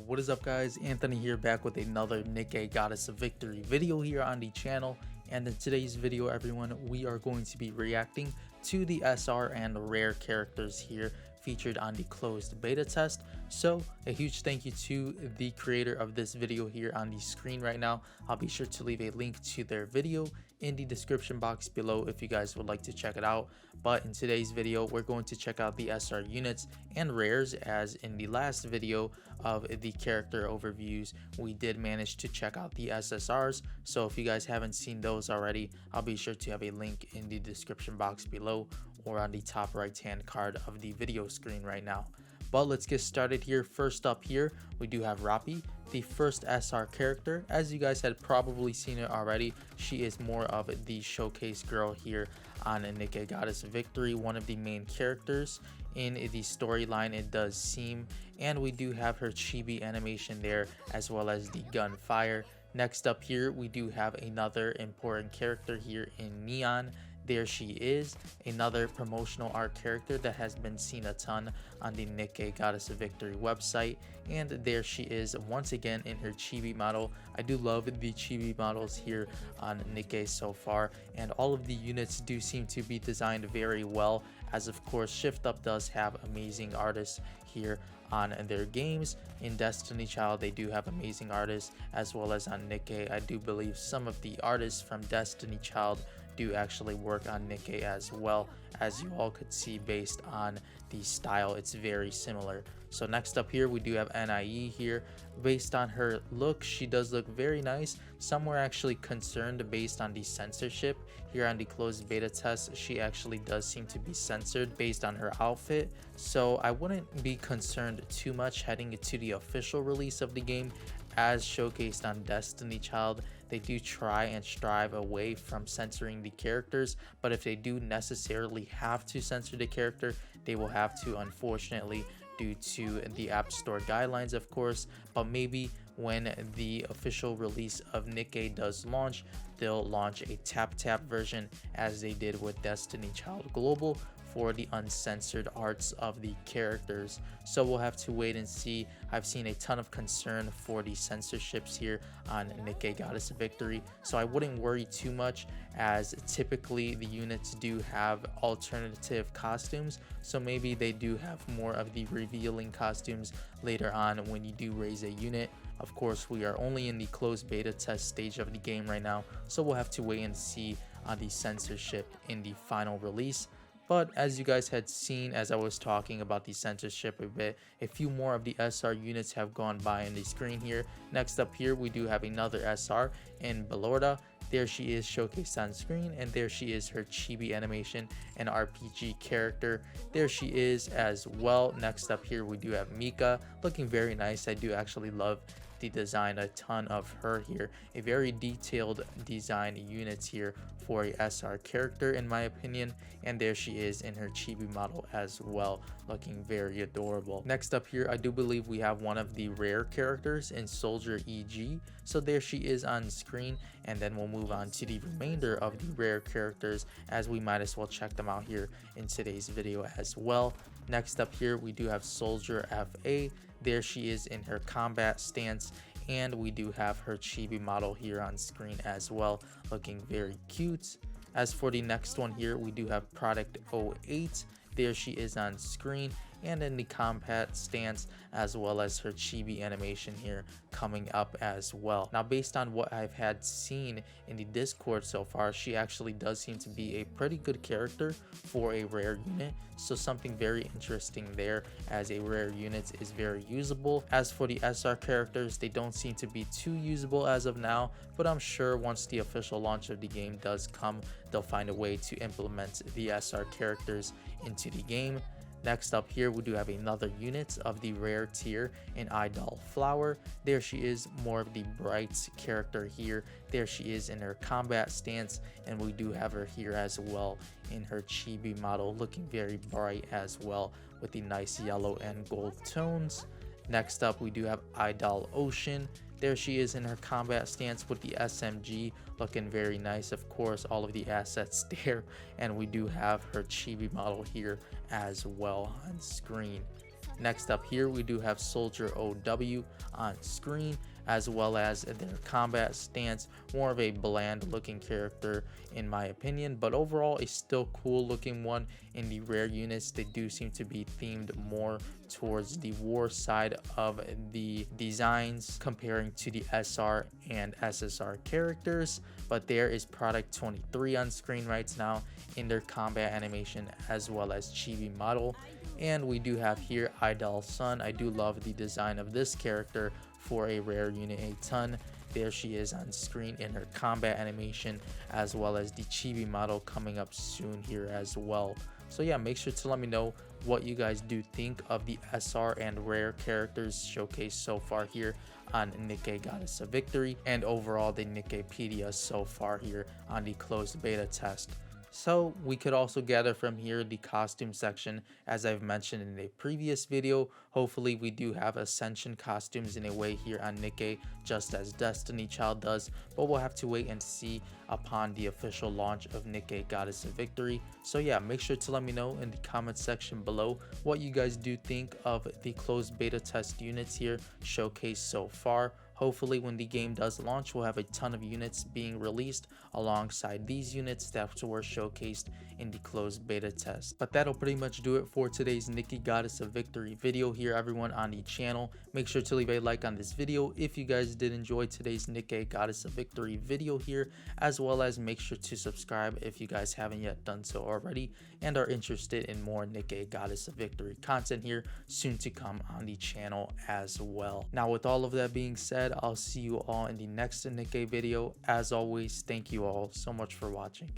What is up, guys? Anthony here, back with another Nikke Goddess of Victory video here on the channel. And in today's video, everyone, we are going to be reacting to the SR and Rare characters here featured on the closed beta test. So a huge thank you to the creator of this video here on the screen right now. I'll be sure to leave a link to their video in the description box below if you guys would like to check it out. But in today's video, we're going to check out the SR units and rares, as in the last video of the character overviews we did manage to check out the SSRs. So if you guys haven't seen those already, I'll be sure to have a link in the description box below or on the top right hand card of the video screen right now. But let's get started here. First up here, we do have Robbie, the first SR character. As you guys had probably seen it already, she is more of the showcase girl here on Nikke Goddess of Victory, one of the main characters in the storyline, it does seem. And we do have her chibi animation there, as well as the gunfire. Next up here, we do have another important character here in Neon. There she is, another promotional art character that has been seen a ton on the Nikke Goddess of Victory website. And there she is once again in her chibi model. I do love the chibi models here on Nikke so far, and all of the units do seem to be designed very well, as of course Shift Up does have amazing artists here on their games. In Destiny Child, they do have amazing artists, as well as on Nikke. I do believe some of the artists from Destiny Child do actually work on Nikke as well. As you all could see, based on the style, it's very similar. So next up here, we do have NIE here. Based on her look, she does look very nice. Some were actually concerned based on the censorship here on the closed beta test. She actually does seem to be censored based on her outfit, so I wouldn't be concerned too much heading into the official release of the game. As showcased on Destiny Child, they do try and strive away from censoring the characters, but if they do necessarily have to censor the character, they will have to, unfortunately, due to the App Store guidelines, of course. But maybe when the official release of Nikke does launch, they'll launch a tap version, as they did with Destiny Child Global, for the uncensored arts of the characters. So we'll have to wait and see. I've seen a ton of concern for the censorships here on Nikke Goddess of Victory, so I wouldn't worry too much, as typically the units do have alternative costumes, so maybe they do have more of the revealing costumes later on when you do raise a unit. Of course, we are only in the closed beta test stage of the game right now, so we'll have to wait and see on the censorship in the final release. But as you guys had seen, as I was talking about the censorship a bit, a few more of the SR units have gone by on the screen here. Next up here, we do have another SR in Belorda. There she is showcased on screen, and there she is, her chibi animation and RPG character. There she is as well. Next up here, we do have Mika, looking very nice. I do actually love the design a ton of her here. A very detailed design units here for a SR character, in my opinion. And there she is in her chibi model as well, looking very adorable. Next up here, I do believe we have one of the rare characters in Soldier EG. So there she is on screen, and then we'll move on to the remainder of the rare characters, as we might as well check them out here in today's video as well. Next up here, we do have Soldier FA. There she is in her combat stance, and we do have her chibi model here on screen as well, looking very cute. As for the next one here, we do have Product 08. There she is on screen and in the combat stance, as well as her chibi animation here coming up as well. Now, based on what I've had seen in the Discord so far, she actually does seem to be a pretty good character for a rare unit, so something very interesting there, as a rare unit is very usable. As for the SR characters, they don't seem to be too usable as of now, but I'm sure once the official launch of the game does come, they'll find a way to implement the SR characters into the game. Next up here, we do have another unit of the rare tier in Idol Flower. There she is, more of the bright character here. There she is in her combat stance, and we do have her here as well in her chibi model, looking very bright as well, with the nice yellow and gold tones. Next up, we do have Idol Ocean. There she is in her combat stance with the SMG, looking very nice. Of course, all of the assets there, and we do have her chibi model here as well on screen. Next up here, we do have Soldier OW on screen, as well as their combat stance. More of a bland looking character in my opinion, but overall a still cool looking one. In the rare units, they do seem to be themed more towards the war side of the designs comparing to the SR and SSR characters. But there is Product 23 on screen right now in their combat animation as well as chibi model. And we do have here Idol Sun. I do love the design of this character for a rare unit a ton. There she is on screen in her combat animation, as well as the chibi model coming up soon here as well. So yeah, make sure to let me know what you guys do think of the SR and rare characters showcased so far here on Nikke Goddess of Victory, and overall the Nikkepedia so far here on the closed beta test. So we could also gather from here the costume section, as I've mentioned in a previous video. Hopefully we do have Ascension costumes in a way here on Nikke, just as Destiny Child does, but we'll have to wait and see upon the official launch of Nikke Goddess of Victory. So yeah, make sure to let me know in the comment section below what you guys do think of the closed beta test units here showcased so far. Hopefully when the game does launch, we'll have a ton of units being released alongside these units that were showcased in the closed beta test. But that'll pretty much do it for today's Nikke Goddess of Victory video here, everyone, on the channel. Make sure to leave a like on this video if you guys did enjoy today's Nikke Goddess of Victory video here, as well as make sure to subscribe if you guys haven't yet done so already and are interested in more Nikke Goddess of Victory content here soon to come on the channel as well. Now with all of that being said, I'll see you all in the next Nikke video. As always, thank you all so much for watching.